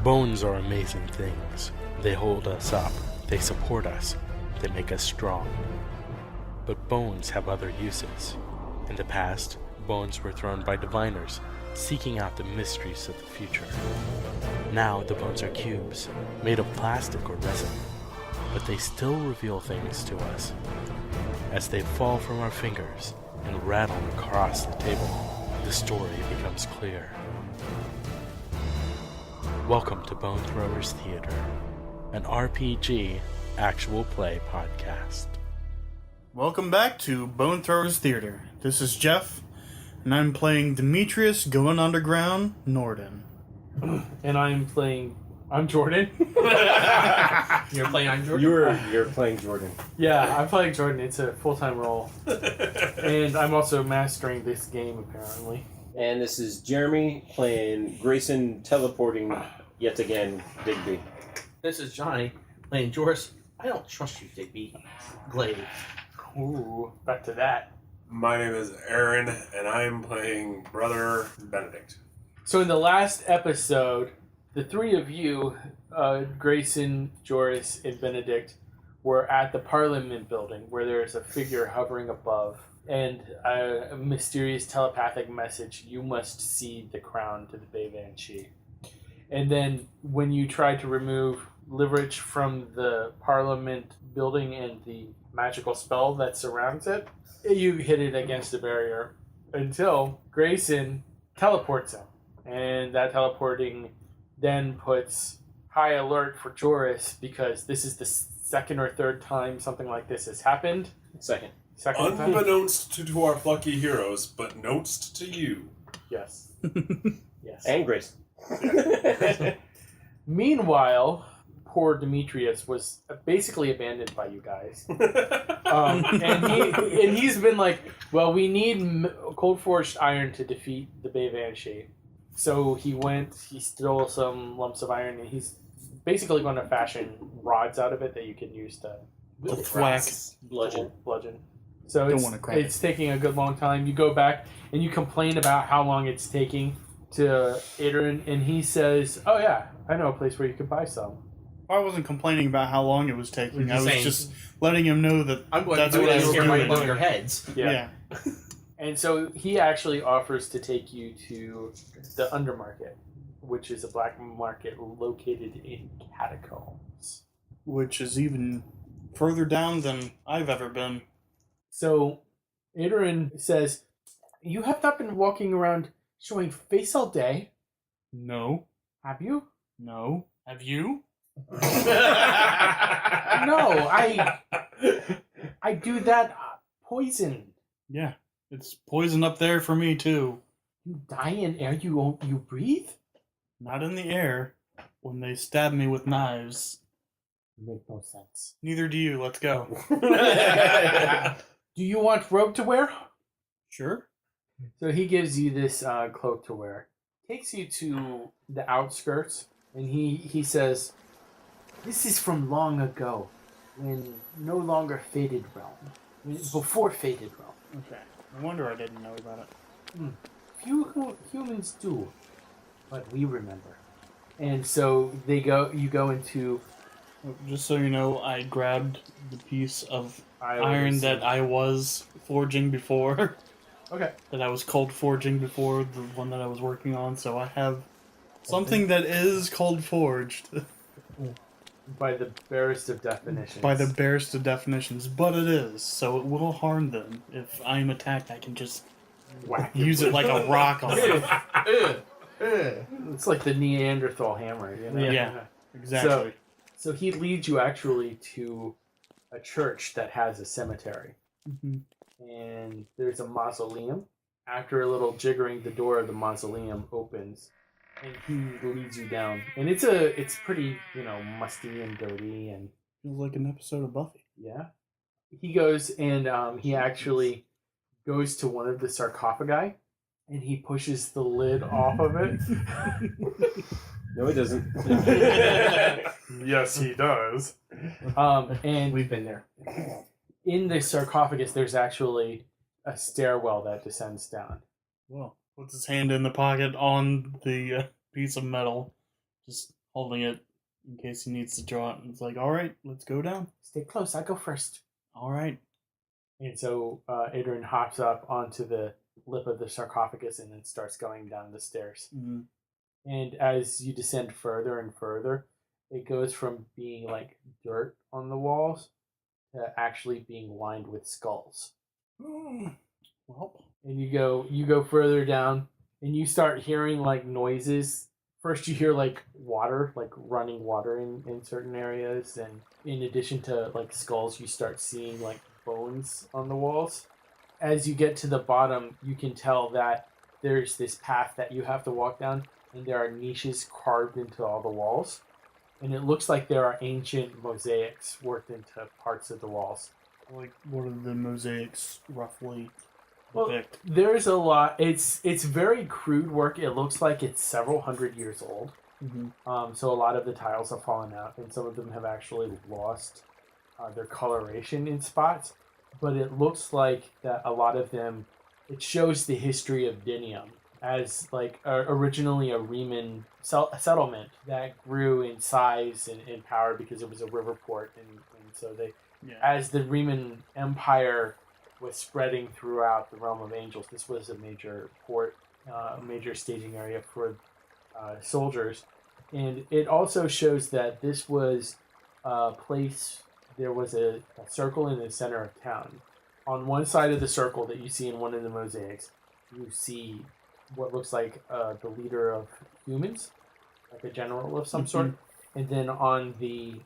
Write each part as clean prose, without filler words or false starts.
Bones are amazing things. They hold us up, they support us, they make us strong. But bones have other uses. In the past, bones were thrown by diviners, seeking out the mysteries of the future. Now the bones are cubes, made of plastic or resin, but they still reveal things to us. As they fall from our fingers and rattle across the table, the story becomes clear. Welcome to Bone Throwers Theater, an RPG actual play podcast. Welcome back to Bone Throwers Theater. This is Jeff, and I'm playing Demetrius going underground, Norden. And I'm Jordan. You're playing Jordan? You're playing Jordan. Yeah, I'm playing Jordan. It's a full-time role. And I'm also mastering this game, apparently. And this is Jeremy playing Grayson, teleporting yet again Digby. This is Johnny playing Jorus. I don't trust you, Digby. Glave. Ooh, back to that. My name is Aderyn, and I am playing Brother Benedict. So in the last episode, the three of you, Grayson, Jorus, and Benedict, were at the Parliament building where there's a figure hovering above and a mysterious telepathic message: you must cede the crown to the Bae Van Shee. And then when you tried to remove Liverich from the Parliament building and the magical spell that surrounds it, you hit it against the barrier until Grayson teleports him. And that teleporting then puts high alert for Jorus because this is the second or third time something like this has happened. Second time? Unbeknownst to our plucky heroes, but notes to you. Yes. Yes. And Grayson. Meanwhile, poor Demetrius was basically abandoned by you guys. And he's been like, well, we need cold forged iron to defeat the Bae Van Shee. So he stole some lumps of iron, and he's basically going to fashion rods out of it that you can use to whack. Bludgeon. So Don't it's taking a good long time. You go back and you complain about how long it's taking to Aderyn, and he says, oh yeah, I know a place where you can buy some. I wasn't complaining about how long it was taking. You're I was saying, just letting him know that I'm going that's to do what I it was and scare right above doing. your heads. Yeah. And so he actually offers to take you to the Undermarket, which is a black market located in catacombs. Which is even further down than I've ever been. So Aderyn says, you have not been walking around showing face all day, No. have you? No. Have you? No, I do that poison. Yeah. It's poison up there for me, too. You die in air you breathe? Not in the air. When they stab me with knives. You make no sense. Neither do you. Let's go. Do you want robe to wear? Sure. So he gives you this cloak to wear. Takes you to the outskirts, and he says, this is from long ago, when no longer Faded Realm. Before Faded Realm. Okay. No wonder I didn't know about it. Few humans do, but we remember. And so you go into... Just so you know, I grabbed the piece of I iron that I was forging before. Okay. That I was cold forging before, the one that I was working on, so I have something that is cold forged. By the barest of definitions. By the barest of definitions, but it is, so it will harm them. If I'm attacked, I can just whack use it like a rock on them. It's like the Neanderthal hammer, you know? Yeah, exactly. So he leads you actually to a church that has a cemetery. Mm-hmm. And there's a mausoleum. After a little jiggering, the door of the mausoleum opens, and he leads you down. And it's pretty, musty and dirty, and Feels like an episode of Buffy. yeah. He goes and he actually goes to one of the sarcophagi, and he pushes the lid off of it. No, he doesn't. Yes, he does. And We've been there. in the sarcophagus, there's actually a stairwell that descends down. Well, puts his hand in the pocket on the piece of metal. Just holding it in case he needs to draw it. And it's like, all right, let's go down. Stay close. I go first. All right. And so Aderyn hops up onto the lip of the sarcophagus and then starts going down the stairs. Mm-hmm. And as you descend further and further, it goes from being like dirt on the walls to actually being lined with skulls. Well, And you go further down, and you start hearing like noises. First, you hear like water, like running water in certain areas, and in addition to like skulls, you start seeing like bones on the walls. As you get to the bottom, you can tell that there's this path that you have to walk down, and there are niches carved into all the walls. And it looks like there are ancient mosaics worked into parts of the walls. like, what are the mosaics roughly Well, depict? there's a lot. It's very crude work. It looks like it's several hundred years old. Mm-hmm. So a lot of the tiles have fallen out, and some of them have actually lost their coloration in spots. But it looks like that a lot of them, it shows the history of Dinium as like originally a Riemann settlement that grew in size and in power because it was a river port, and so they, as the Riemann Empire was spreading throughout the realm of angels, this was a major port, a major staging area for soldiers. And it also shows that this was a place, there was a circle in the center of town. On one side of the circle that you see in one of the mosaics, you see what looks like the leader of humans, like a general of some sort. And then on the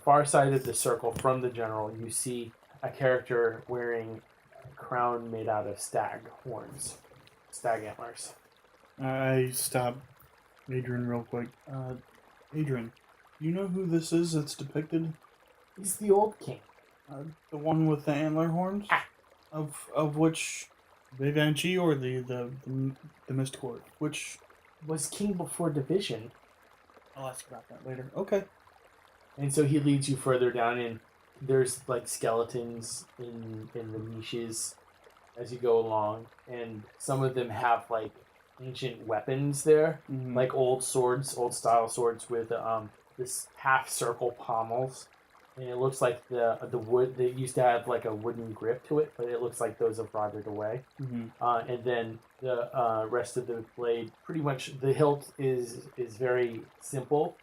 far side of the circle from the general, you see a character wearing a crown made out of stag horns, stag antlers. I stop Adrian real quick. Adrian, you know who this is that's depicted? He's the old king. The one with the antler horns? Ah. Of which Bae Van Shee or the Mist Court? Which Was king before division. I'll ask about that later. Okay. And so he leads you further down, and there's like skeletons in the niches as you go along, and some of them have like ancient weapons there, Mm-hmm. like old swords, old style swords with this half circle pommels, and it looks like the wood, they used to have like a wooden grip to it, but it looks like those have rotted away. And then the rest of the blade, pretty much the hilt is very simple,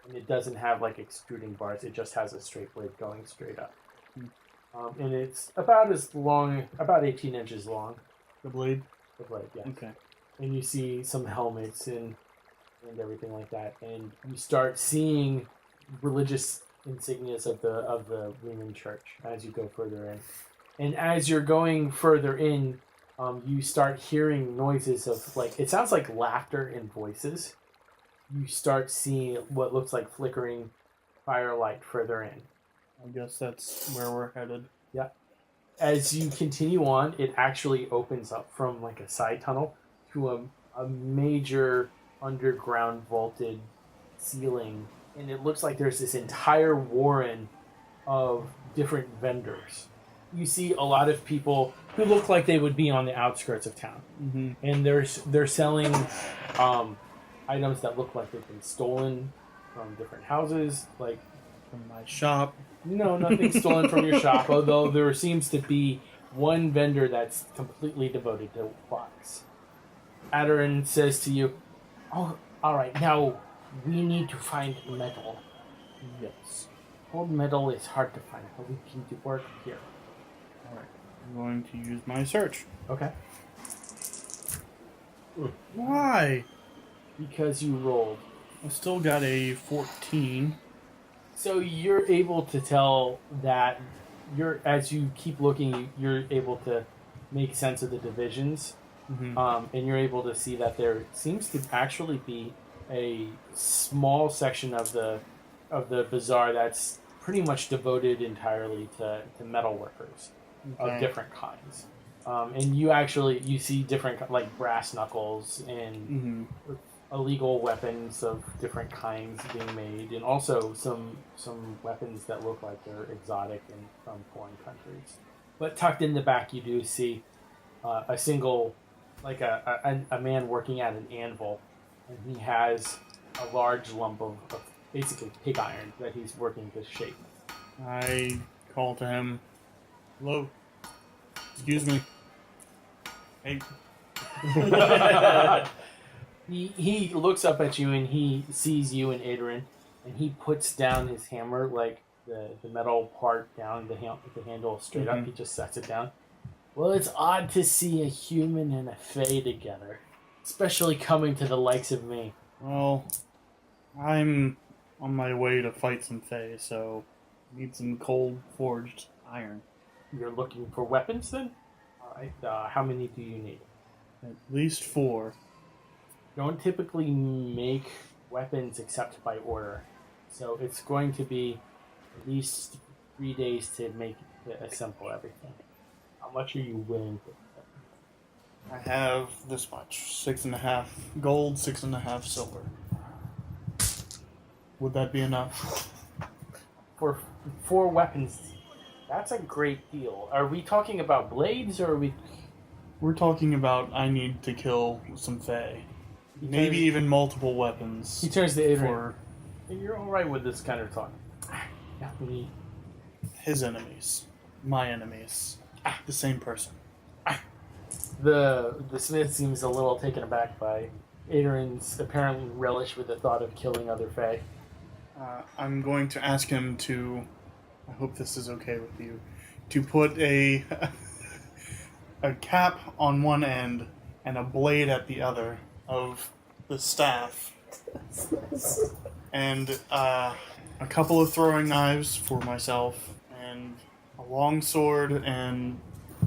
and it doesn't have like extruding bars. It just has a straight blade going straight up. And it's about as long, about 18 inches long. The blade? The blade, yes. Okay. And you see some helmets and everything like that, and you start seeing religious insignias of the Riemann Church as you go further in. And as you're going further in, you start hearing noises of like, it sounds like laughter and voices. You start seeing what looks like flickering firelight further in. I guess that's where we're headed. Yeah. As you continue on, it actually opens up from like a side tunnel to a major underground vaulted ceiling, and it looks like there's this entire warren of different vendors. You see a lot of people who look like they would be on the outskirts of town, and they're selling items that look like they've been stolen from different houses, like From my shop. no, nothing stolen from your shop, although there seems to be one vendor that's completely devoted to wax. Aderyn says to you, "Oh, all right, now we need to find metal. Yes. Old metal is hard to find, but we can do work here." Alright. I'm going to use my search. Okay. Why? Because you rolled. I still got a 14. So you're able to tell that as you keep looking, you're able to make sense of the divisions. And you're able to see that there seems to actually be a small section of the bazaar that's pretty much devoted entirely to metal workers of different kinds. And you see different like brass knuckles and illegal weapons of different kinds being made, and also some weapons that look like they're exotic and from foreign countries. But tucked in the back, you do see a single, like a man working at an anvil, and he has a large lump of basically pig iron that he's working to shape. I call to him. Hello. Excuse me. Hey. He looks up at you and he sees you and Aderyn, and he puts down his hammer, like the metal part down, the handle straight up. He just sets it down. Well, it's odd to see a human and a fae together, especially coming to the likes of me. Well, I'm on my way to fight some fae, so need some cold forged iron. You're looking for weapons then? Alright, how many do you need? At least 4. Don't typically make weapons except by order. So it's going to be at least 3 days to assemble everything. How much are you willing to? I have this much. 6.5 gold, 6.5 silver. Would that be enough? For 4 weapons, that's a great deal. Are we talking about blades or are we... We're talking about I need to kill some fae. Maybe even multiple weapons. He turns to Aderyn. For You're alright with this kind of talk. his enemies. My enemies. The same person. The smith seems a little taken aback by Aderyn's apparent relish with the thought of killing other fae. I'm going to ask him to, I hope this is okay with you, to put a cap on one end and a blade at the other of the staff. And a couple of throwing knives for myself, and a long sword, and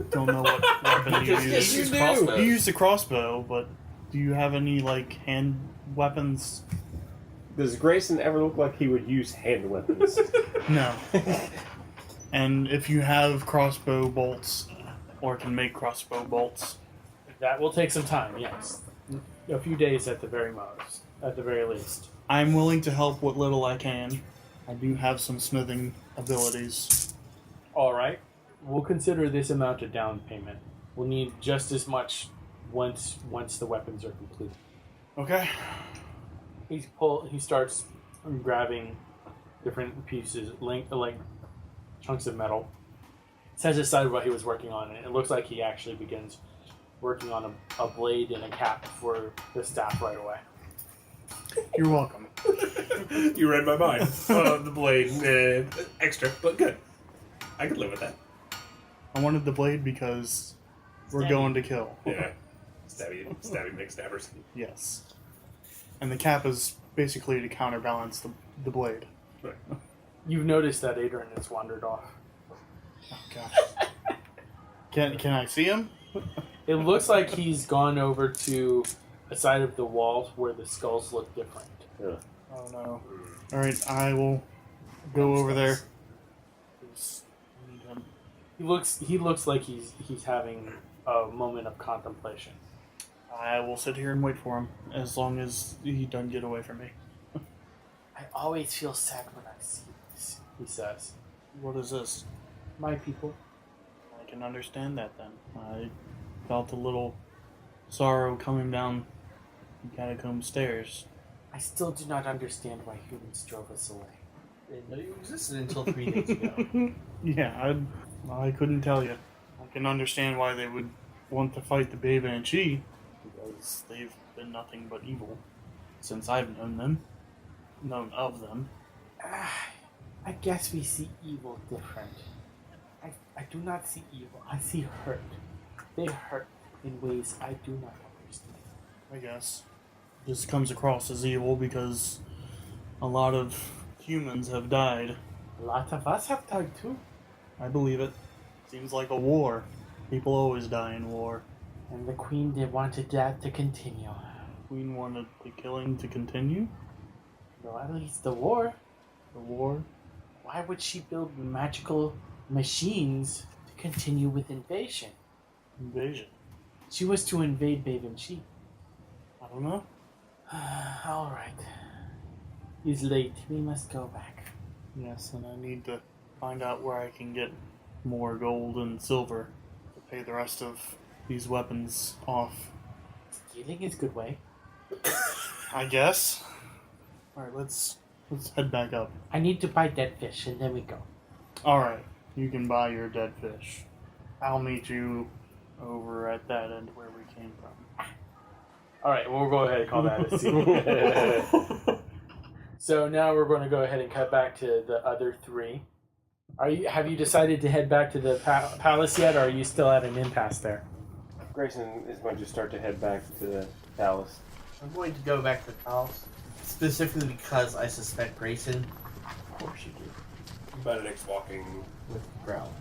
don't know what weapon you use. You do. You use the crossbow, but do you have any, like, hand weapons? Does Grayson ever look like he would use hand weapons? No. And if you have crossbow bolts, or can make crossbow bolts, That will take some time, yes. A few days at the very most, at the very least. I'm willing to help what little I can. I do have some smithing abilities. Alright. We'll consider this amount a down payment. We'll need just as much once the weapons are complete. Okay. He starts grabbing different pieces, like chunks of metal. Sets aside what he was working on, and it looks like he actually begins working on a blade and a cap for the staff right away. You're welcome. You read my mind. The blade, extra, but good. I could live with that. I wanted the blade because we're Stabby. going to kill. Yeah. Stabby big stabbers. Yes. And the cap is basically to counterbalance the blade. Right. You've noticed that Aderyn has wandered off. Oh, God. Can I see him? It looks like he's gone over to a side of the walls where the skulls look different. Yeah. Oh, no. Alright, I will go over there. He looks like he's having a moment of contemplation. I will sit here and wait for him, as long as he doesn't get away from me. I always feel sad when I see this, he says. What is this? My people. I can understand that then. I felt a little sorrow coming down the catacomb stairs. I still do not understand why humans drove us away. Didn't know you existed until 3 days ago. Yeah, I couldn't tell you. I can understand why they would want to fight the Bae Van Shee, because they've been nothing but evil since I've known of them. I guess we see evil different. I do not see evil. I see hurt. They hurt in ways I do not understand. I guess this comes across as evil because a lot of humans have died. A lot of us have died too. I believe it. Seems like a war. People always die in war. And the Queen wanted that to continue. Queen wanted the killing to continue? Well, at least the war. The war? Why would she build magical machines to continue with invasion? Invasion? She was to invade Bae Van Shee. I don't know. Alright. It's late. We must go back. Yes, and I need to find out where I can get more gold and silver to pay the rest of these weapons off. Stealing is a good way. I guess. Alright, let's head back up. I need to buy dead fish, and then we go. Alright, you can buy your dead fish. I'll meet you over at that end where we came from. All right, we'll go ahead and call that a scene. So now we're going to go ahead and cut back to the other three. Have you decided to head back to the palace yet, or are you still at an impasse there? Grayson is going to start to head back to the palace. I'm going to go back to the house, specifically because I suspect Grayson. Of course you do. Benedict's walking. With Growl.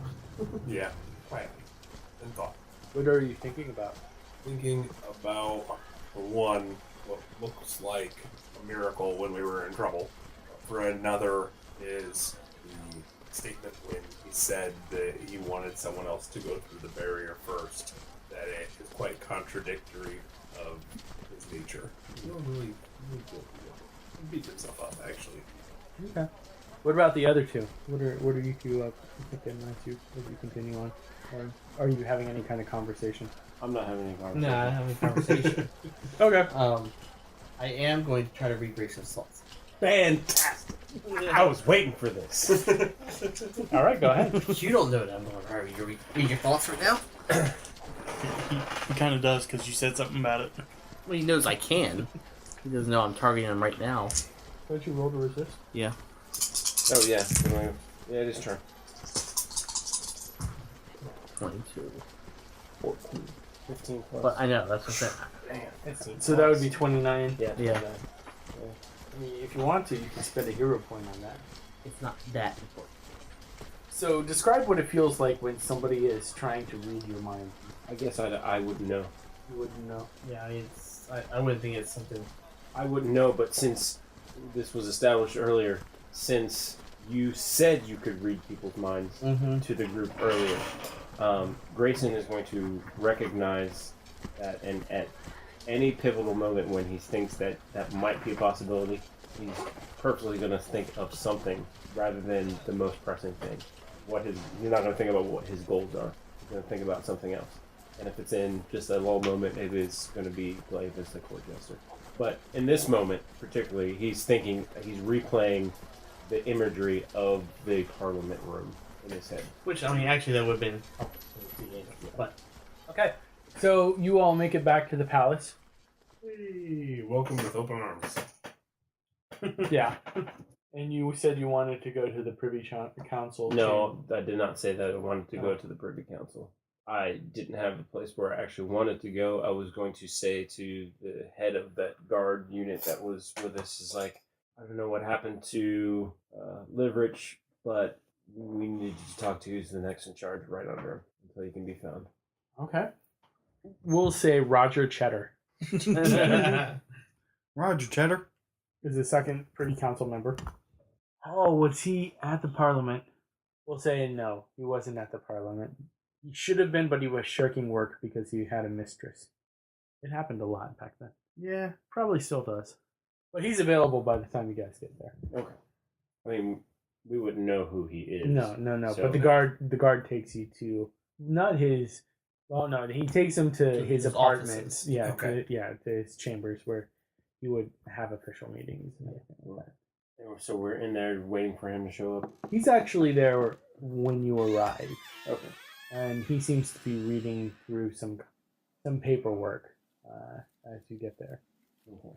Yeah, quietly. In thought. What are you thinking about? Thinking about, for one, what looks like a miracle when we were in trouble. For another is the statement when he said that he wanted someone else to go through the barrier first. That it is quite contradictory of his nature. You don't really he beats himself up, actually. Okay. What about the other two? What are you two thinking as you continue on? Or are you having any kind of conversation? I'm not having any conversation. No, I have a conversation. Okay. I am going to try to read Grayson's thoughts. Fantastic! I was waiting for this. All right, go ahead. You don't know that I'm going to try to read your thoughts right now? He kind of does because you said something about it. Well, he knows I can. He doesn't know I'm targeting him right now. Don't you roll to resist? Yeah. Oh, yeah. Yeah, it is turn. 22. 14. 15 plus. But I know, that's what I'm saying. So that would be 29. Yeah. Yeah. I mean, if you want to, you can spend a hero point on that. It's not that important. So describe what it feels like when somebody is trying to read your mind. I guess I wouldn't know. You wouldn't know. Yeah, I wouldn't think it's something. I wouldn't know, but since this was established earlier, since you said you could read people's minds to the group earlier, Grayson is going to recognize that, and at any pivotal moment when he thinks that that might be a possibility, he's perfectly going to think of something rather than the most pressing thing. He's not going to think about what his goals are. He's going to think about something else. And if it's in just a lull moment, maybe it's going to be Glave as the court jester. But in this moment, particularly, he's replaying the imagery of the Parliament room in his head. Which, I mean, actually, that would have been but Okay. So you all make it back to the palace. Hey, welcome with open arms. Yeah. And you said you wanted to go to the Privy Council. No, I did not say that I wanted to go to the Privy Council. I didn't have a place where I actually wanted to go. I was going to say to the head of that guard unit that was with us, is like, I don't know what happened to Liverich, but we need to talk to who's the next in charge right under him until he can be found. Okay. We'll say Roger Cheddar Roger Cheddar. is the second Privy Council member. Oh, was he at the Parliament? We'll say no, he wasn't at the Parliament. He should have been, but he was shirking work because he had a mistress. It happened a lot back then. Yeah, probably still does. But he's available by the time you guys get there. Okay. I mean, we wouldn't know who he is. No. So- But the guard takes you to not his. Well, no, he takes him to his apartments. offices. Yeah, Okay. to his chambers where he would have official meetings and everything like that. So we're in there waiting for him to show up. He's actually there when you arrive, Okay. and he seems to be reading through some paperwork as you get there. Okay.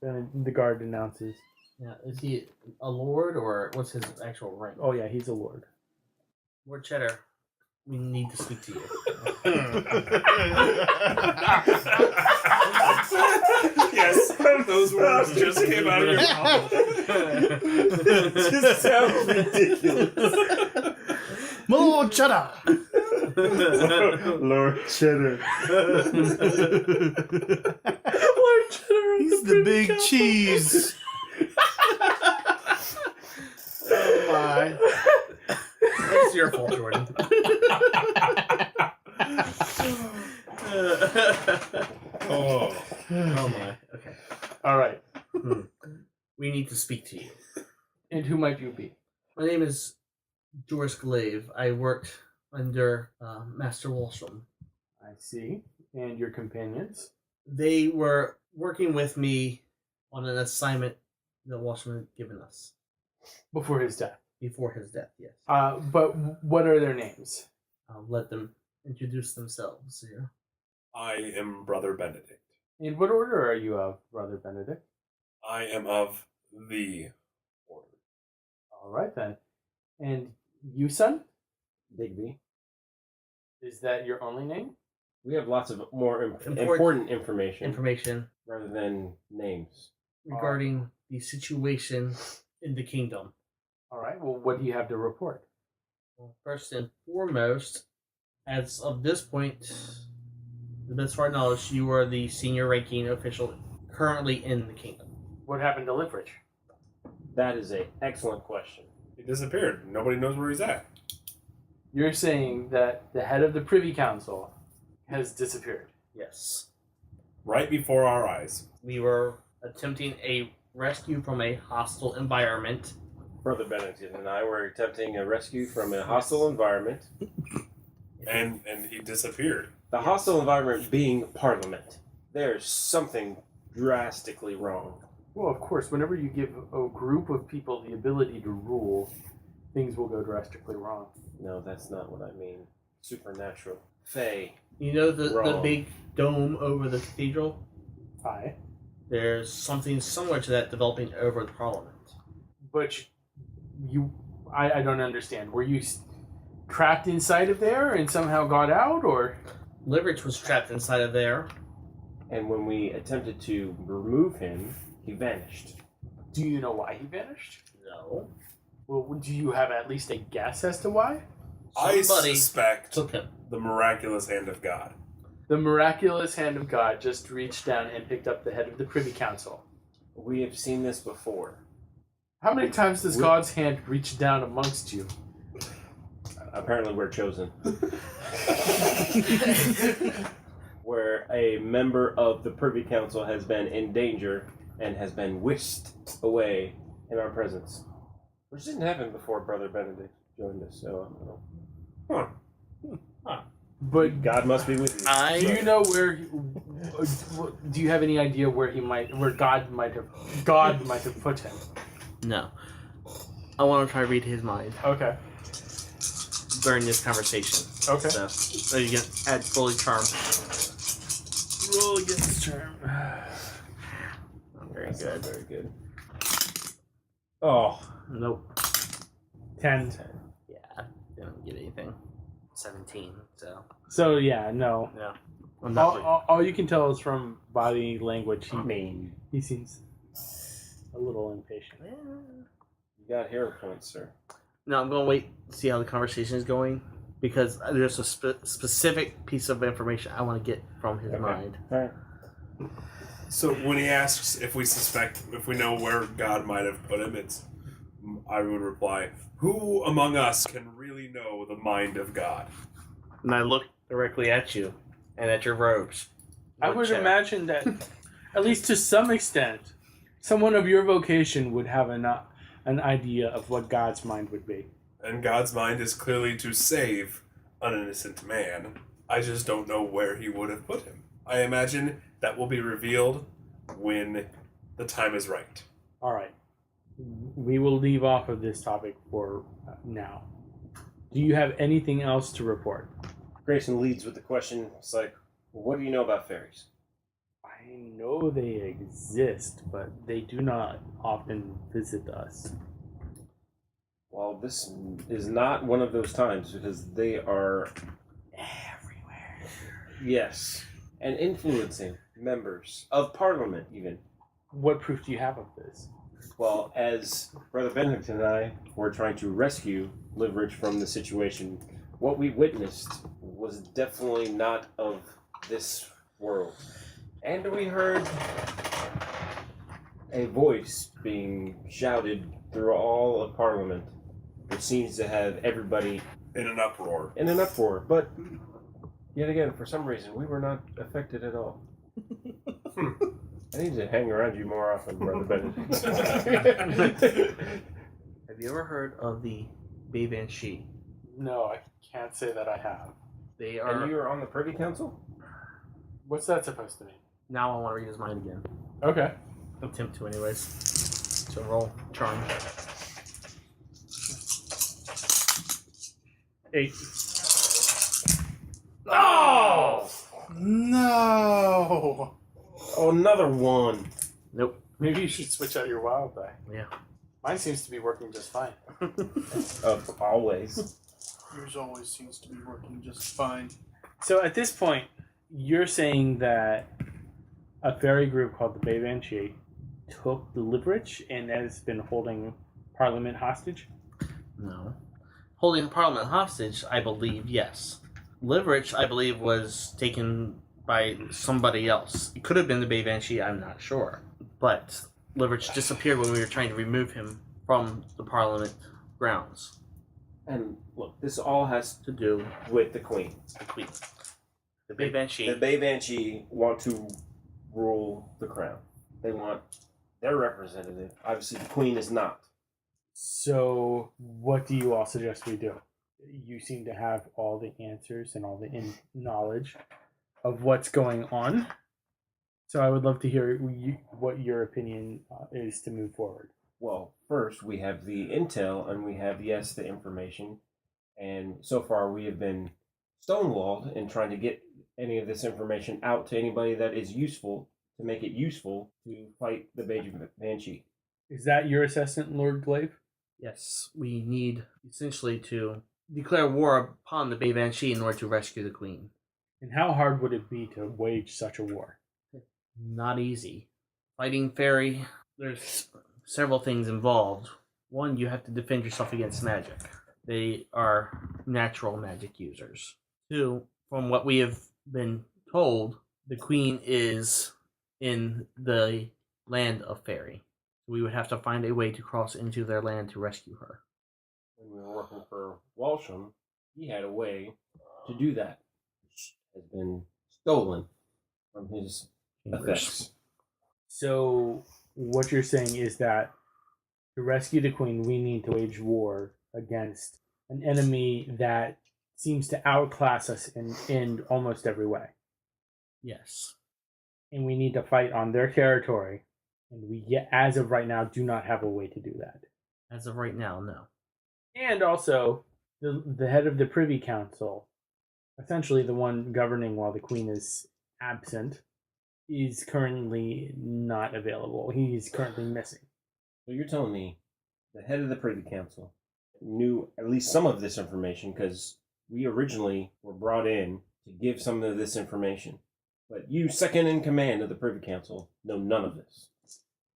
Then the guard announces, yeah, is he a lord or what's his actual rank? "Oh yeah, he's a lord." Lord Cheddar, we need to speak to you. Yes, those words just came out of your mouth. It just sounds ridiculous. Lord Cheddar. Lord Cheddar. Lord Cheddar, He's the big cheese. Oh my. It's your fault, Jordan. Oh. Oh my. Okay. All right. We need to speak to you. And who might you be? My name is Jorus Glave. I worked under Master Wallstrom. I see. And your companions? They were working with me on an assignment the watchman had given us Before his death. before his death. Yes. But what are their names? I'll let them introduce themselves here. I am Brother Benedict. In what order are you of, Brother Benedict? I am of the order. All right, then. And you, son? Digby. Is that your only name? We have lots of more important Information rather than names. regarding the situation in the kingdom. All right. Well, what do you have to report? Well, first and foremost, as of this point, the best of our knowledge, you are the senior ranking official currently in the kingdom. What happened to Liverich? That is an excellent question. He disappeared. Nobody knows where he's at. You're saying that the head of the Privy Council has disappeared. Yes. Right before our eyes. We were attempting a rescue from a hostile environment. Brother Benedict and I were attempting a rescue from a hostile environment. And he disappeared. The hostile environment being Parliament. There's something drastically wrong. Well, of course, whenever you give a group of people the ability to rule, things will go drastically wrong. No, that's not what I mean. Supernatural. Fae. You know the Wrong. big dome over the cathedral? Aye. There's something similar to that developing over the Parliament. But I don't understand. Were you trapped inside of there and somehow got out, or? Liverich was trapped inside of there. And when we attempted to remove him, he vanished. Do you know why he vanished? No. Well, do you have at least a guess as to why? I Somebody suspect took him. the miraculous hand of God. The miraculous hand of God just reached down and picked up the head of the Privy Council. We have seen this before. How many times does God's hand reach down amongst you? Apparently we're chosen. Where a member of the Privy Council has been in danger and has been whisked away in our presence. Which didn't happen before Brother Benedict joined us, so I don't know. But God must be with you. do you know where? Do you have any idea where God might have put him? No. I want to try to read his mind Okay. during this conversation. Okay. So you can add fully charm. Roll against charm. Very That's good. not very good. Oh. Nope. 10. Yeah. Didn't get anything. 17. So. So yeah, no. Yeah. I'm not really- All you can tell is from body language. Mean. He seems a little impatient. You got hero points, sir. No, I'm going to wait to see how the conversation is going because there's a specific piece of information I want to get from his mind. Alright. So when he asks if we know where God might have put him, I would reply, who among us can really know the mind of God? And I look directly at you and at your robes. I Lord would Cheddar. imagine that, at least to some extent, someone of your vocation would have an idea of what God's mind would be. And God's mind is clearly to save an innocent man. I just don't know where he would have put him. I imagine that will be revealed when the time is right. All right. We will leave off of this topic for now. Do you have anything else to report? Grayson leads with the question. It's like, what do you know about fairies? I know they exist, but they do not often visit us. Well, this is not one of those times because they are Everywhere. yes, and influencing members of Parliament even. What proof do you have of this? Well, as Brother Benedict and I were trying to rescue Liverich from the situation, what we witnessed was definitely not of this world. And we heard a voice being shouted through all of Parliament, which seems to have everybody In an uproar. in an uproar. But yet again, for some reason, we were not affected at all. I need to hang around you more often, Brother Benedict. Have you ever heard of the Bae Van Shee? No, I can't say that I have. They are. And you were on the Privy Council? What's that supposed to mean? Now I want to read his mind again. Okay. Attempt to, anyways. So roll charm. 8. Oh! No. Oh, another one. Nope. Maybe you should switch out your wild die. Yeah. Mine seems to be working just fine. Always. Yours always seems to be working just fine. So at this point, you're saying that a fairy group called the Bae Van Shee took the Liverich and has been holding Parliament hostage? No. Holding Parliament hostage, I believe, yes. Liverich, I believe, was taken by somebody else. It could have been the Bae Van Shee, I'm not sure. But Liverich disappeared when we were trying to remove him from the Parliament grounds. And look, this all has To do with the Queen. the Queen. The Bae Van Shee. The Bae Van Shee want to rule the crown. They want their representative. Obviously, the Queen is not. So what do you all suggest we do? You seem to have all the answers and all the knowledge of what's going on. So I would love to hear what your opinion is to move forward. Well, first we have the intel and we have the information. And so far we have been stonewalled in trying to get any of this information out to anybody that is useful, to make it useful to fight the Bae Van Shee. Is that your assessment, Lord Glave? Yes, we need essentially to declare war upon the Bae Van Shee in order to rescue the Queen. And how hard would it be to wage such a war? Not easy. Fighting fairy, there's several things involved. One, you have to defend yourself against magic. They are natural magic users. Two, from what we have been told, the Queen is in the land of fairy. We would have to find a way to cross into their land to rescue her. When we were working for Walsham, he had a way to do that, which has been stolen from his effects. So what you're saying is that to rescue the Queen, we need to wage war against an enemy that seems to outclass us in almost every way. Yes. And we need to fight on their territory. And we, as of right now, do not have a way to do that. As of right now, no. And also, the head of the Privy Council, essentially the one governing while the Queen is absent, is currently not available. He's currently missing. So you're telling me the head of the Privy Council knew at least some of this information, because we originally were brought in to give some of this information. But you, second in command of the Privy Council, know none of this.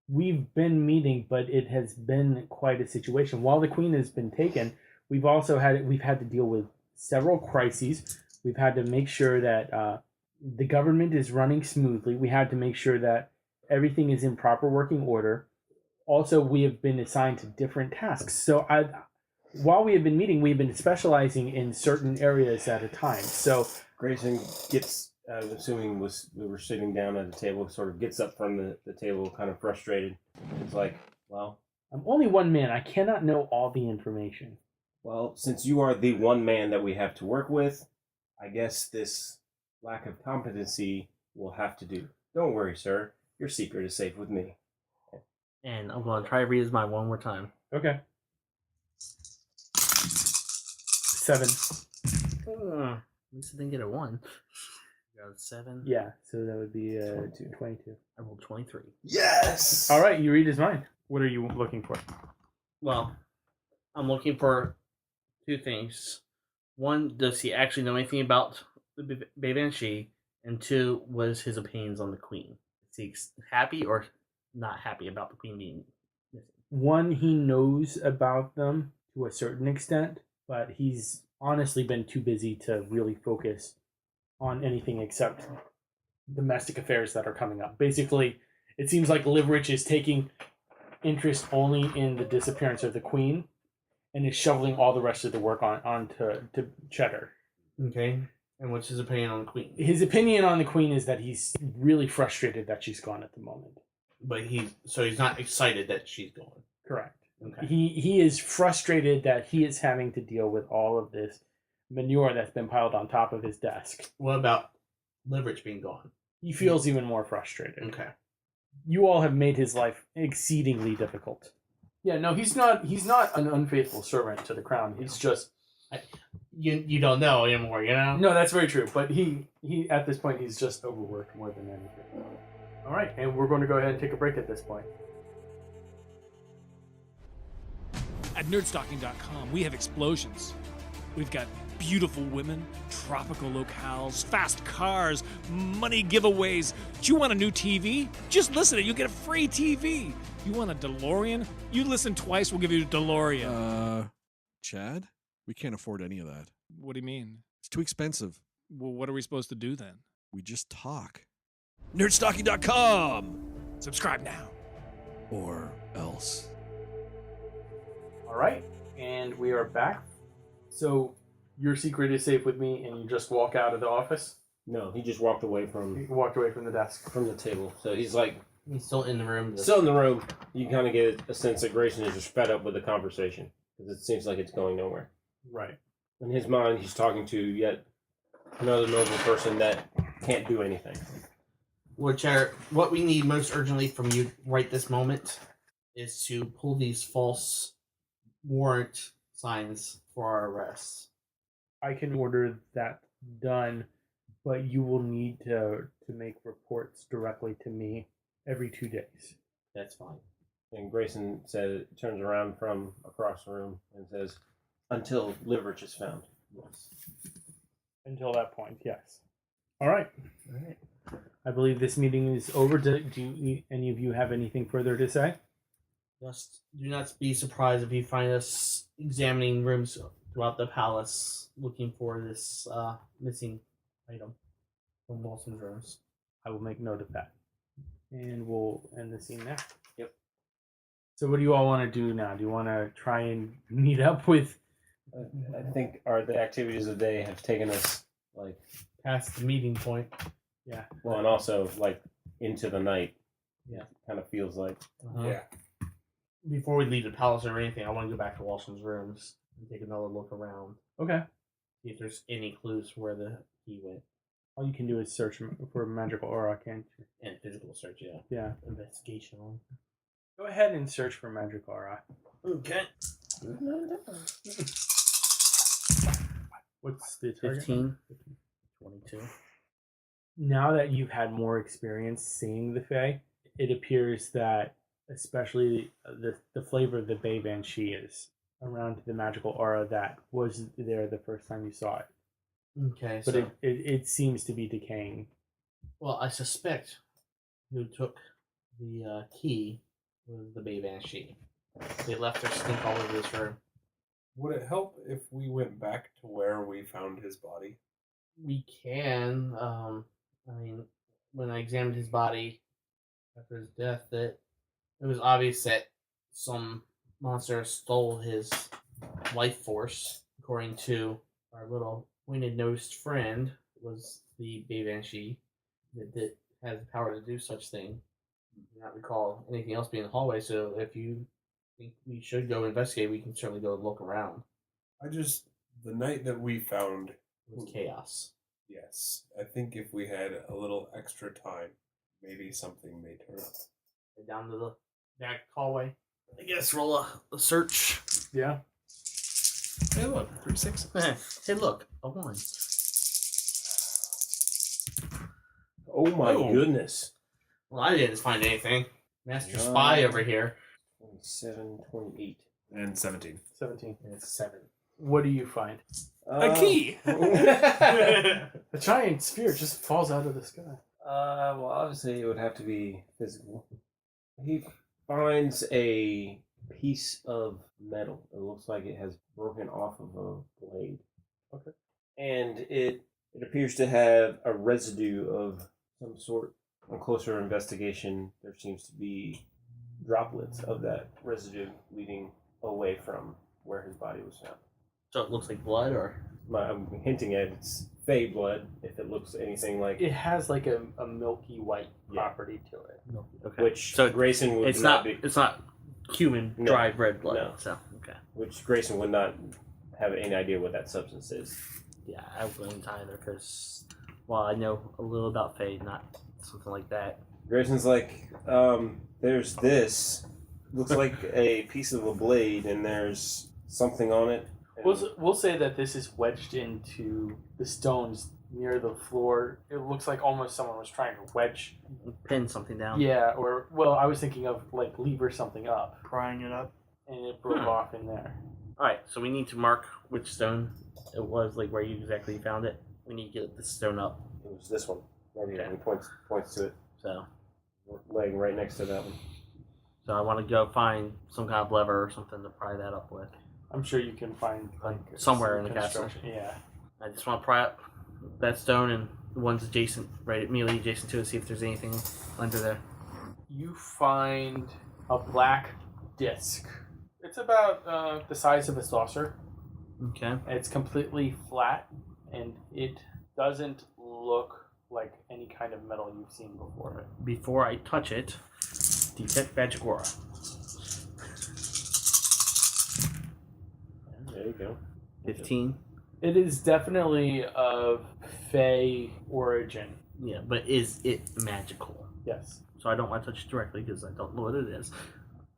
We've been meeting, but it has been quite a situation. While the Queen has been taken, we've had to deal with several crises. We've had to make sure that the government is running smoothly. We had to make sure that everything is in proper working order. Also, we have been assigned to different tasks. So while we have been meeting, we've been specializing in certain areas at a time. So Grayson gets, assuming we were sitting down at a table, sort of gets up from the table, kind of frustrated. It's like, well, I'm only one man. I cannot know all the information. Well, since you are the one man that we have to work with, I guess this lack of competency will have to do. Don't worry, sir. Your secret is safe with me. And I'm going to try to read his mind one more time. Okay. 7. At least I didn't get a 1. Got a 7. Yeah, so that would be 22. I rolled 23. Yes! All right, you read his mind. What are you looking for? Well, I'm looking for 2 things. 1, does he actually know anything about the Bae Van Shee? And 2, was his opinions on the Queen? Is he happy or not happy about the Queen being missing? 1, he knows about them to a certain extent, but he's honestly been too busy to really focus on anything except domestic affairs that are coming up. Basically, it seems like Liverich is taking interest only in the disappearance of the Queen and is shoveling all the rest of the work onto Cheddar. Okay. And what's his opinion on the Queen? His opinion on the Queen is that he's really frustrated that she's gone at the moment. But he's not excited that she's gone. Correct. Okay. He is frustrated that he is having to deal with all of this manure that's been piled on top of his desk. What about Liverich being gone? He feels even more frustrated. Okay. You all have made his life exceedingly difficult. Yeah, no, he's not an unfaithful servant to the crown. He's just... You don't know anymore, you know? No, that's very true. But he at this point, he's just overworked more than anything. All right, and we're going to go ahead and take a break at this point. At nerdstocking.com, we have explosions. We've got beautiful women, tropical locales, fast cars, money giveaways. Do you want a new TV? Just listen and you'll get a free TV. You want a DeLorean? You listen twice, we'll give you a DeLorean. Chad? We can't afford any of that. What do you mean? It's too expensive. Well, what are we supposed to do then? We just talk. Nerdstocking.com! Subscribe now. Or else. All right, and we are back. So your secret is safe with me, and you just walk out of the office? No, he just walked away from You walked away from the desk. the table. So he's like He's still in the room. still in the room. You kind of get a sense that Grayson is just fed up with the conversation because it seems like it's going nowhere. Right. In his mind, he's talking to yet another noble person that can't do anything. Lord Cheddar, what we need most urgently from you right this moment is to pull these false warrant signs for our arrests. I can order that done, but you will need to make reports directly to me every 2 days. That's fine. And Grayson turns around from across the room and says, "Until Liverich is found." Yes. Until that point, yes. All right. All right. I believe this meeting is over. Do any of you have anything further to say? Just do not be surprised if you find us examining rooms throughout the palace looking for this missing item from Wilson's rooms. I will make note of that. And we'll end the scene there. Yep. So what do you all want to do now? Do you want to try and meet up with... I think the activities of the day have taken us like Past the meeting point. Yeah. well, and also like into the night. Yeah. Kind of feels like. Yeah. Before we leave the palace or anything, I want to go back to Wilson's rooms and take another look around. Okay. See if there's any clues where he went. All you can do is search for magical aura, can't you? And physical search, yeah. Yeah. Investigation on. Go ahead and search for magical aura. Okay. What's the target? 15. 22. Now that you've had more experience seeing the Fae, it appears that especially the flavor of the Bae Van Shee is around the magical aura that was there the first time you saw it. Okay, But so... it seems to be decaying. Well, I suspect who took the key was the Bae Van Shee. They left their stink all over this room. Would it help if we went back to where we found his body? We can. I mean, when I examined his body after his death, that it was obvious that some monster stole his life force. According to our little pointed-nosed friend, was the Bae Van Shee that has the power to do such thing. I do not recall anything else being in the hallway, so if you think we should go investigate, we can certainly go look around. The night that we found, It was chaos. yes, I think if we had a little extra time, maybe something may turn up. Down to the back hallway. I guess roll a search. Yeah. Hey, look, 3 6. Hey, look, a 1. Oh my Oh. goodness. Well, I didn't find anything. Master Spy over here. 27, 28. And 17. 17. And it's 7. What do you find? A key! A giant sphere just falls out of the sky. Well, obviously it would have to be physical. He finds a piece of metal. It looks like it has broken off of a blade. Okay. And it appears to have a residue of some sort. On closer investigation, there seems to be droplets of that residue leading away from where his body was found. So it looks like blood, or? I'm hinting at it's Fae blood, if it looks anything like... It has like a milky white property to it. Okay. Which So Grayson would it's not not. be... It's not human No. dried red blood. No. So okay. Which Grayson would not have any idea what that substance is. Yeah, I wouldn't either, because I know a little about Fae, not something like that. Grayson's like, there's this. Looks like a piece of a blade, and there's something on it. We'll say that this is wedged into the stones near the floor. It looks like almost someone was trying to wedge. Pin something down. Yeah, or, well, I was thinking of, like, lever something up. Prying it up. And it broke off in there. Alright, so we need to mark which stone it was, like where you exactly found it. We need to get the stone up. It was this one. Right here. Okay. He points to it. So Laying right next to that one. I want to go find some kind of lever or something to pry that up with. I'm sure you can find, like, Somewhere some in the castle. construction. Yeah. I just want to pry up that stone and the ones adjacent, right immediately adjacent to it, see if there's anything under there. You find a black disc. It's about the size of a saucer. Okay. It's completely flat, and it doesn't look like any kind of metal you've seen before. Before I touch it, detect magic aura. There you go. 15. It is definitely of Fey origin. Yeah, but is it magical? Yes. So I don't want to touch it directly because I don't know what it is.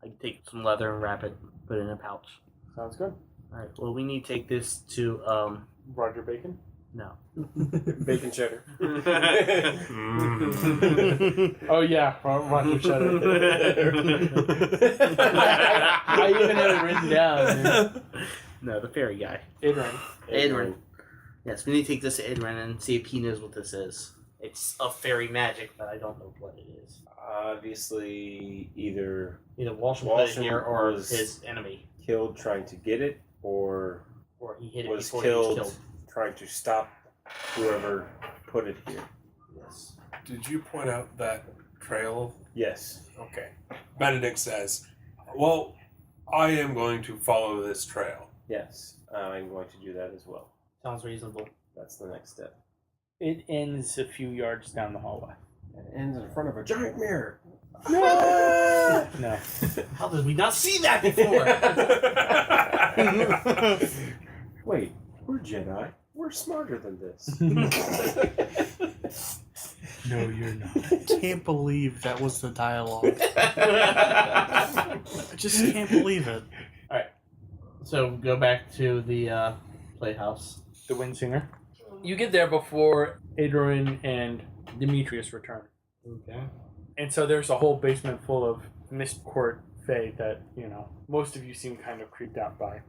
I can take some leather and wrap it, put it in a pouch. Sounds good. Alright, well we need to take this to, Roger Bacon? no. Bacon cheddar. Oh yeah, Roger Cheddar. I even had it written down. No, the fairy guy. Aderyn. Yes, we need to take this to Aderyn and see if he knows what this is. It's a fairy magic, but I don't know what it is. Obviously, either Either Walsham put it Walsham here or was- his enemy. killed trying to get it, or Or he hit it was before killed, he was killed. trying to stop whoever put it here. Yes. Did you point out that trail? Yes. Okay. Benedict says, well, I am going to follow this trail. Yes. I'm going to do that as well. Sounds reasonable. That's the next step. It ends a few yards down the hallway. It ends in front of a giant mirror. No. How did we not see that before? Wait, we're Jedi. We're smarter than this. No, you're not. I can't believe that was the dialogue. I just can't believe it. So go back to the playhouse. The Wind Singer. You get there before Aderyn and Demetrius return. Okay. And so there's a whole basement full of Mist Court Fae that, you know, most of you seem kind of creeped out by.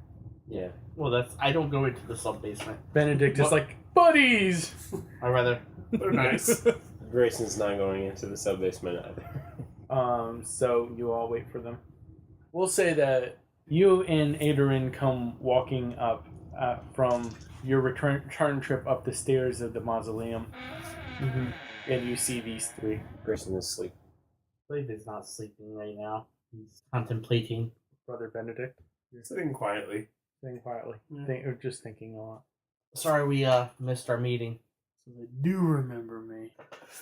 Yeah. Well, I don't go into the sub basement. Benedict is like, buddies! I rather. They're nice. Grayson's not going into the sub basement either. So you all wait for them. We'll say that you and Aderyn come walking up from your return trip up the stairs of the mausoleum. Mm-hmm. And you see these three. Grayson is asleep. Glave is not sleeping right now. He's contemplating. Brother Benedict. You're sitting quietly. Sitting quietly. Or just thinking a lot. Sorry we missed our meeting. So they do remember me.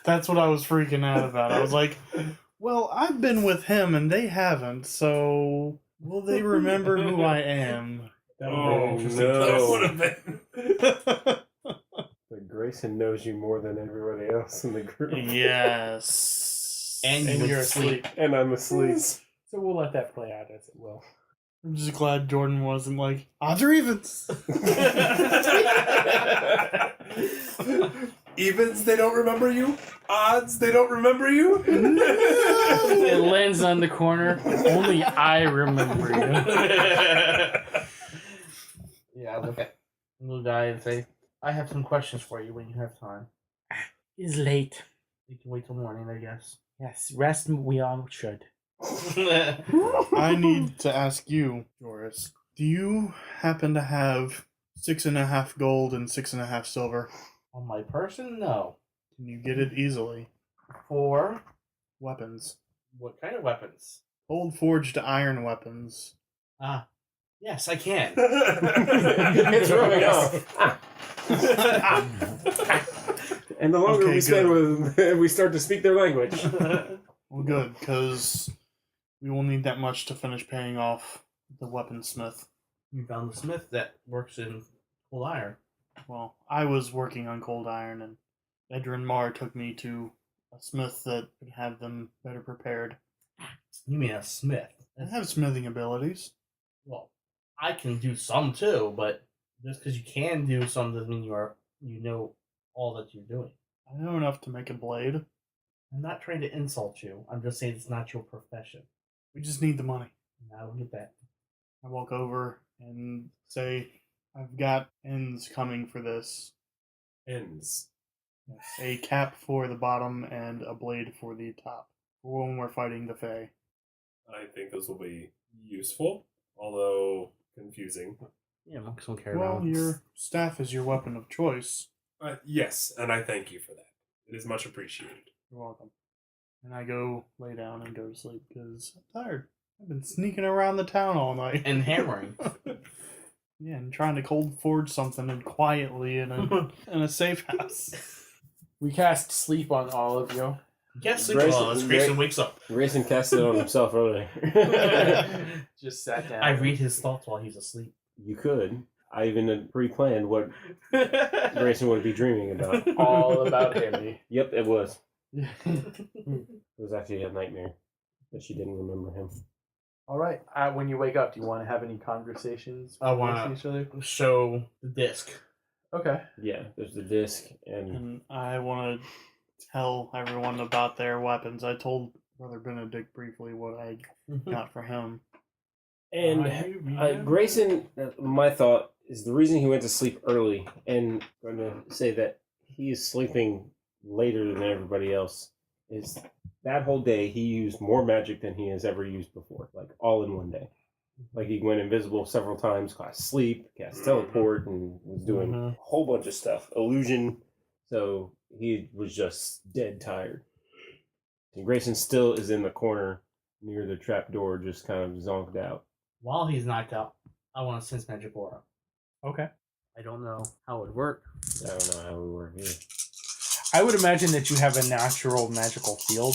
That's what I was freaking out about. I was like, well, I've been with him and they haven't, so will they remember who I am? That would be interesting. That would have been. But Grayson knows you more than everybody else in the group. Yes. And you're asleep. And I'm asleep. So we'll let that play out as it will. I'm just glad Jordan wasn't like, odds or evens. Evens, they don't remember you. Odds, they don't remember you. It lands on the corner. Only I remember you. Yeah, look at the little guy and say, I have some questions for you when you have time. It's late. You can wait till morning, I guess. Yes, rest we all should. I need to ask you, Jorus. Do you happen to have 6.5 gold and 6.5 silver? On my person? No. Can you get it easily? For Weapons. what kind of weapons? Old forged iron weapons. Ah, yes, I can. It's rubbing off. And the longer Okay, we spend with them, we start to speak their language. Well, good, because we will need that much to finish paying off the weaponsmith. You found the smith that works in cold iron. Well, I was working on cold iron, and Edrin Mar took me to a smith that could have them better prepared. You mean a smith? I have smithing abilities. Well, I can do some too, but just because you can do some doesn't mean you know all that you're doing. I know enough to make a blade. I'm not trying to insult you. I'm just saying it's not your profession. We just need the money. And I will get that. I walk over and say, I've got ends coming for this. Ends. A cap for the bottom and a blade for the top. For when we're fighting the Fae. I think those will be useful, although confusing. Yeah, monks don't care Well, about your staff is your weapon of choice. Yes, and I thank you for that. It is much appreciated. You're welcome. And I go lay down and go to sleep because I'm tired. I've been sneaking around the town all night. and hammering. Yeah, and trying to cold forge something and quietly in a safe house. We cast sleep on all of you. Yes, Grayson- Grayson wakes up. Grayson casted it on himself earlier. Just sat down. I read his thoughts while he's asleep. You could. I even had pre-planned what Grayson would be dreaming about. all about Andy. Yep, it was. It was actually a nightmare that she didn't remember him. All right. When you wake up, do you want to have any conversations I with wanna- each other? Show the disc. Okay. Yeah, there's the disc, and And I want to tell everyone about their weapons. I told Brother Benedict briefly what I got for him. Grayson, my thought is the reason he went to sleep early, and I'm going to say that he is sleeping later than everybody else, is that whole day he used more magic than he has ever used before, like all in one day. Like he went invisible several times, cast sleep, cast teleport, and was doing a whole bunch of stuff. Illusion. So he was just dead tired. And Grayson still is in the corner near the trap door, just kind of zonked out. While he's knocked out, I want to sense magic aura. Okay. I don't know how it would work. I don't know how we work here. I would imagine that you have a natural magical field.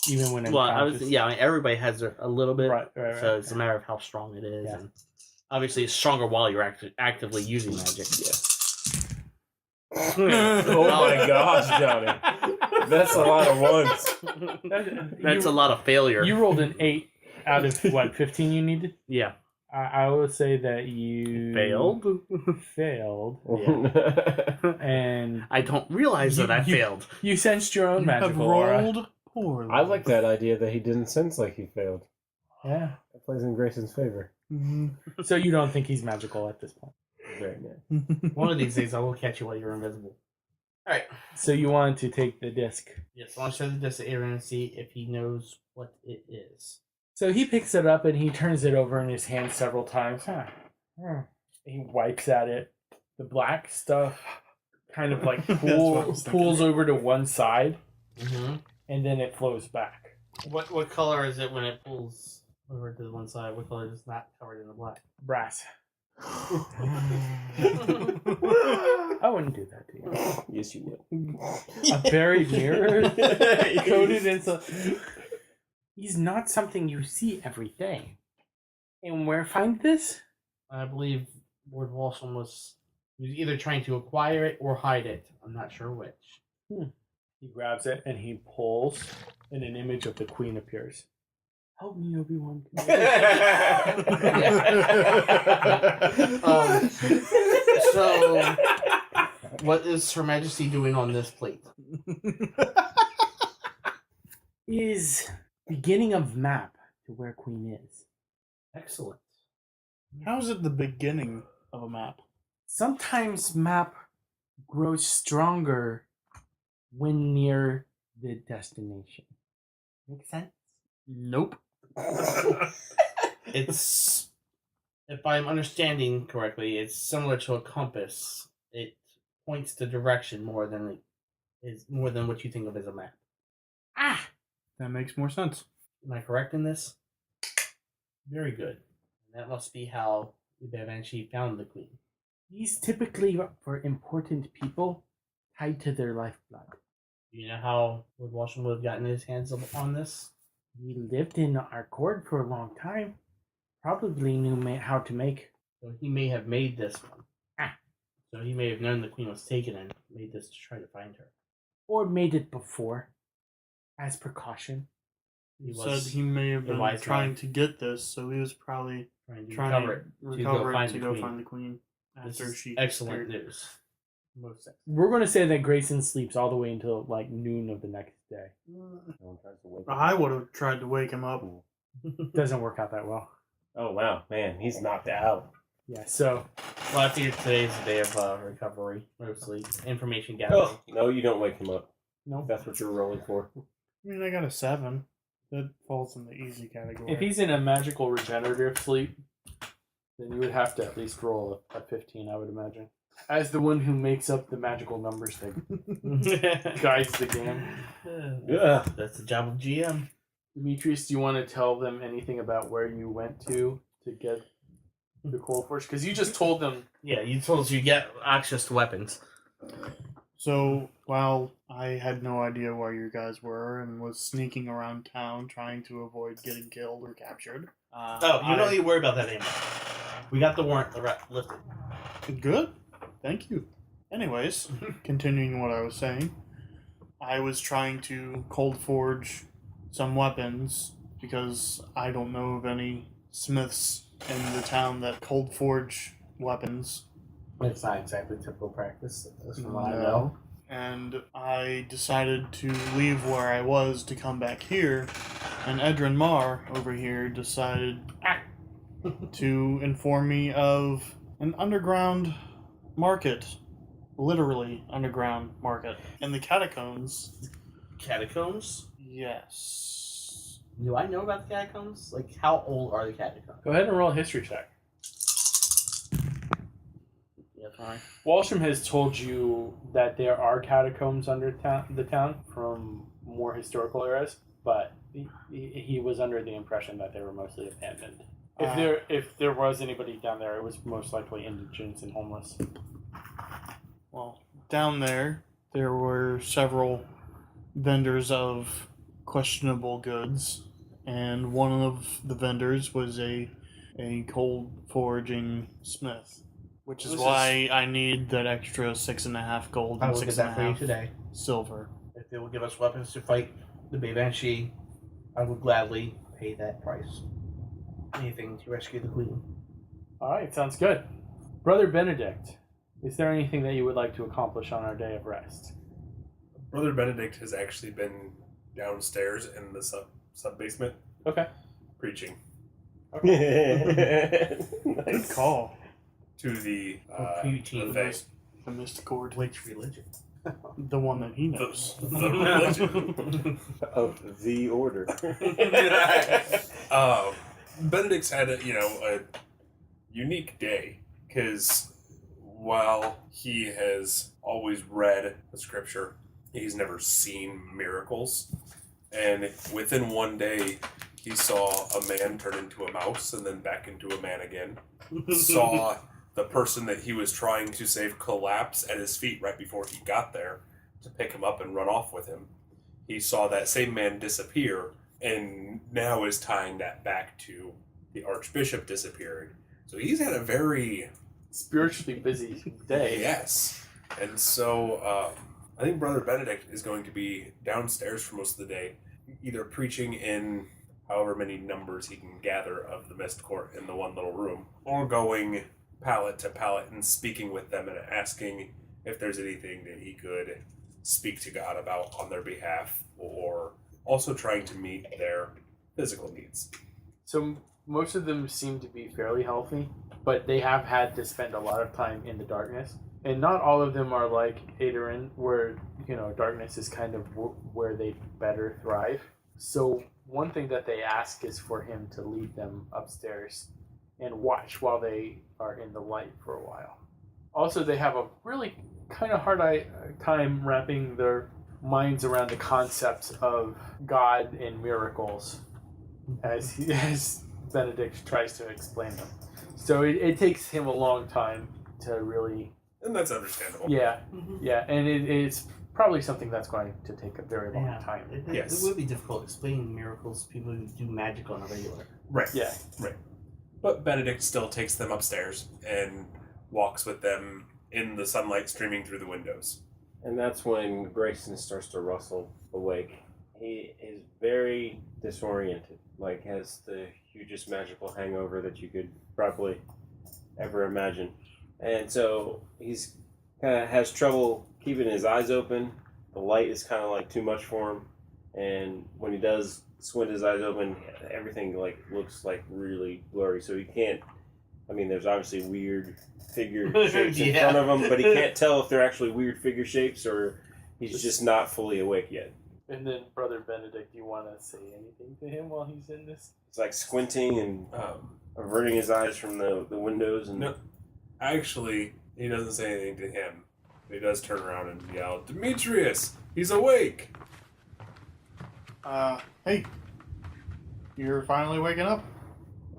Even when everybody has a little bit, Right, so it's a matter of how strong it is. Yeah. And obviously, it's stronger while you're actively using magic. Oh my gosh, Johnny. That's a lot of ones. That's a lot of failure. You rolled an 8 out of what, 15 you needed? Yeah. I would say that you Failed? Failed. Yeah. And I don't realize that I You- failed. you sensed your own You have magical aura. rolled poorly. I like that idea that he didn't sense like he failed. Yeah. That plays in Grayson's favor. So you don't think he's magical at this point? Very nice. One of these days, I will catch you while you're invisible. All right. So you want to take the disc. Yes, I want to show the disc to Aderyn and see if he knows what it is. So he picks it up and he turns it over in his hand several times. He wipes at it. The black stuff kind of like That's what I was thinking. pulls over to one side, Mm-hmm. and then it flows back. What color is it when it pulls over to the one side? What color is not covered in the black? Brass. I wouldn't do that to you. Yes, you would. A buried mirror coated in some... He's not something you see every day. And where find this? I believe Lord Walsham was either trying to acquire it or hide it. I'm not sure which. He grabs it and he pulls, and an image of the queen appears. Help me, Obi-Wan. So, what is Her Majesty doing on this plate? Is beginning of map to where queen is. Excellent. How's it the beginning of a map? Sometimes map grows stronger when near the destination. Make sense? Nope. It's, if I'm understanding correctly, it's similar to a compass. It points the direction more than what you think of as a map. That makes more sense. Am I correct in this? Very good. And that must be how Bae Van Shee found the queen. These typically for important people tied to their lifeblood. Do you know how Lord Walsham would have gotten his hands on this? He lived in our court for a long time. Probably knew how to make. So he may have made this one. So he may have known the queen was taken and made this to try to find her. or made it before, as precaution. He Said he may have a been wise trying man. to get this, so he was probably trying to recover it to go find the queen This after is she excellent disappeared. news. Most excellent. We're going to say that Grayson sleeps all the way until like noon of the next day. No one tries to wake I would have tried to wake him up. Doesn't work out that well. Oh wow, man, he's knocked out. Yeah, so Well, I figure today's a day of recovery, mostly information gathering. Oh no, you don't wake him up. no. That's what you're rolling for. I mean, I got a 7. That falls in the easy category. If he's in a magical regenerative sleep, then you would have to at least roll a 15, I would imagine. As the one who makes up the magical numbers that guides the game. Yeah. That's the job of GM. Demetrius, do you want to tell them anything about where you went to get the Cold Forge? Because you just told them. Yeah, you told us you get access to weapons. So, while I had no idea where you guys were and was sneaking around town trying to avoid getting killed or captured. Oh, you don't need to worry about that anymore. We got the warrant lifted. Good. Thank you. Anyways, continuing what I was saying, I was trying to cold forge some weapons because I don't know of any smiths in the town that cold forge weapons. It's not exactly typical practice, as from what I No. know. And I decided to leave where I was to come back here, and Edrin Mar over here decided to inform me of an underground market, literally underground market, in the catacombs. Catacombs? Yes. Do I know about the catacombs? Like, how old are the catacombs? Go ahead and roll a history check. Yeah, fine. Walsham has told you that there are catacombs under the town from more historical eras, but he was under the impression that they were mostly abandoned. If there was anybody down there, it was most likely indigents and homeless. Well, down there were several vendors of questionable goods, and one of the vendors was a cold forging smith, which is why I need that extra 6.5 gold I and will get that for you 6.5 today. silver. If they will give us weapons to fight the Bae Van Shee, I will gladly pay that price. Anything to rescue the queen. All right, sounds good. Brother Benedict, is there anything that you would like to accomplish on our day of rest? Brother Benedict has actually been downstairs in the sub basement Okay. preaching Good Nice. call. to the preaching. Fae. The Mysticord. Which religion? The one that he knows. The religion. Of the order. Benedict's had a unique day because while he has always read the scripture, he's never seen miracles. And within one day, he saw a man turn into a mouse and then back into a man again. Saw the person that he was trying to save collapse at his feet right before he got there to pick him up and run off with him. He saw that same man disappear and now is tying that back to the Archbishop disappearing. So he's had a very Spiritually busy day. yes. And so I think Brother Benedict is going to be downstairs for most of the day, either preaching in however many numbers he can gather of the Mist Court in the one little room, or going pallet to pallet and speaking with them and asking if there's anything that he could speak to God about on their behalf, or also trying to meet their physical needs. So most of them seem to be fairly healthy, but they have had to spend a lot of time in the darkness. And not all of them are like Aderyn, where, darkness is kind of where they better thrive. So one thing that they ask is for him to lead them upstairs and watch while they are in the light for a while. Also, they have a really kind of hard time wrapping their minds around the concepts of God and miracles as Benedict tries to explain them. So it takes him a long time to really... And that's understandable. Yeah, and it's probably something that's going to take a very long time. Yes. It would be difficult explaining miracles to people who do magic on a regular. Right. Yeah. Right. But Benedict still takes them upstairs and walks with them in the sunlight streaming through the windows. And that's when Grayson starts to rustle awake. He is very disoriented, like has the hugest magical hangover that you could probably ever imagine. And so he's kind of has trouble keeping his eyes open. The light is kind of like too much for him. And when he does squint his eyes open, everything like looks like really blurry. So he can't, I mean, there's obviously weird figure shapes in front of him, but he can't tell if they're actually weird figure shapes or he's just not fully awake yet. And then, Brother Benedict, you want to say anything to him while he's in this? It's like squinting and averting his eyes from the windows. And No, actually, he doesn't say anything to him. He does turn around and yell, "Demetrius, he's awake!" Hey. You're finally waking up?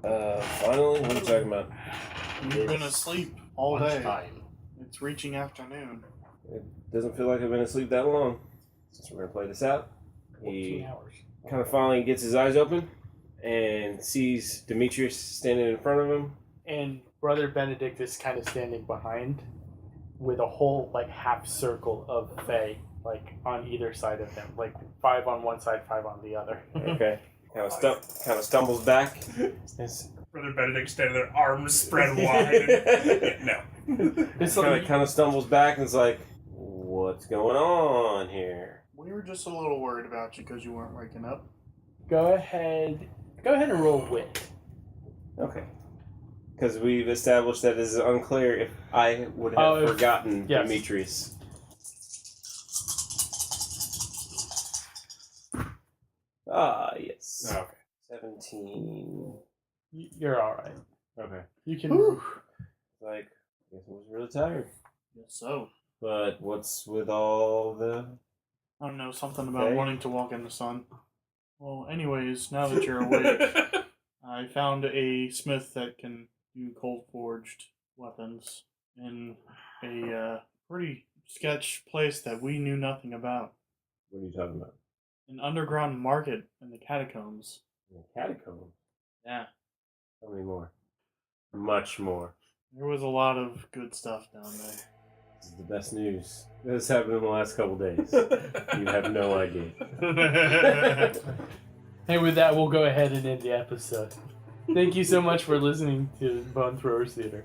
Finally? What are you talking about? You've been asleep all day. Lunchtime. It's reaching afternoon. It doesn't feel like I've been asleep that long. Since we're going to play this out, 14 he hours. kind of finally gets his eyes open and sees Demetrius standing in front of him. And Brother Benedict is kind of standing behind with a whole, like, half circle of Fae, like, on either side of him. Like, 5 on one side, 5 on the other. Okay. Kind of stumbles back. Brother Benedict standing there, arms spread wide. No. It's like, Kind of stumbles back and is like, "What's going on here?" We were just a little worried about you because you weren't waking up. go ahead and roll wit. Okay. Because we've established that it is unclear if I would have forgotten yes. Demetrius. Ah, yes. Oh, okay. 17. You're all right. Okay. You can. Like, I guess I was really tired. Yes, so. But what's with all the... I don't know, something about Okay. wanting to walk in the sun. Well, anyways, now that you're awake, I found a smith that can do cold-forged weapons in a pretty sketch place that we knew nothing about. What are you talking about? An underground market in the catacombs. The catacombs? Yeah, Tell me more. Much more. there was a lot of good stuff down there. This is the best news. This happened in the last couple days. You have no idea. And with that, we'll go ahead and end the episode. Thank you so much for listening to Bone Throwers Theater.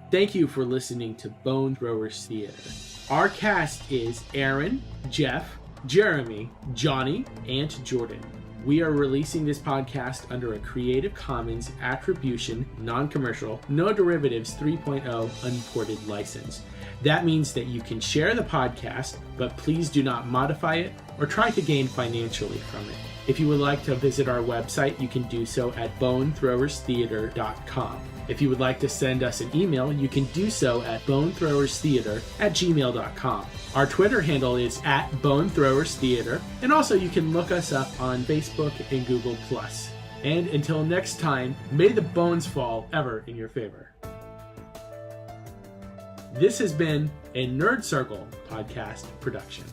Thank you for listening to Bone Throwers Theater. Our cast is Aaron, Jeff, Jeremy, Johnny, and Jordan. We are releasing this podcast under a Creative Commons Attribution, Non-Commercial, No Derivatives 3.0 Unported license. That means that you can share the podcast, but please do not modify it or try to gain financially from it. If you would like to visit our website, you can do so at bonethrowerstheater.com. If you would like to send us an email, you can do so at bonethrowerstheater@gmail.com. Our Twitter handle is @bonethrowerstheater, and also you can look us up on Facebook and Google+. And until next time, may the bones fall ever in your favor. This has been a Nerd Circle podcast production.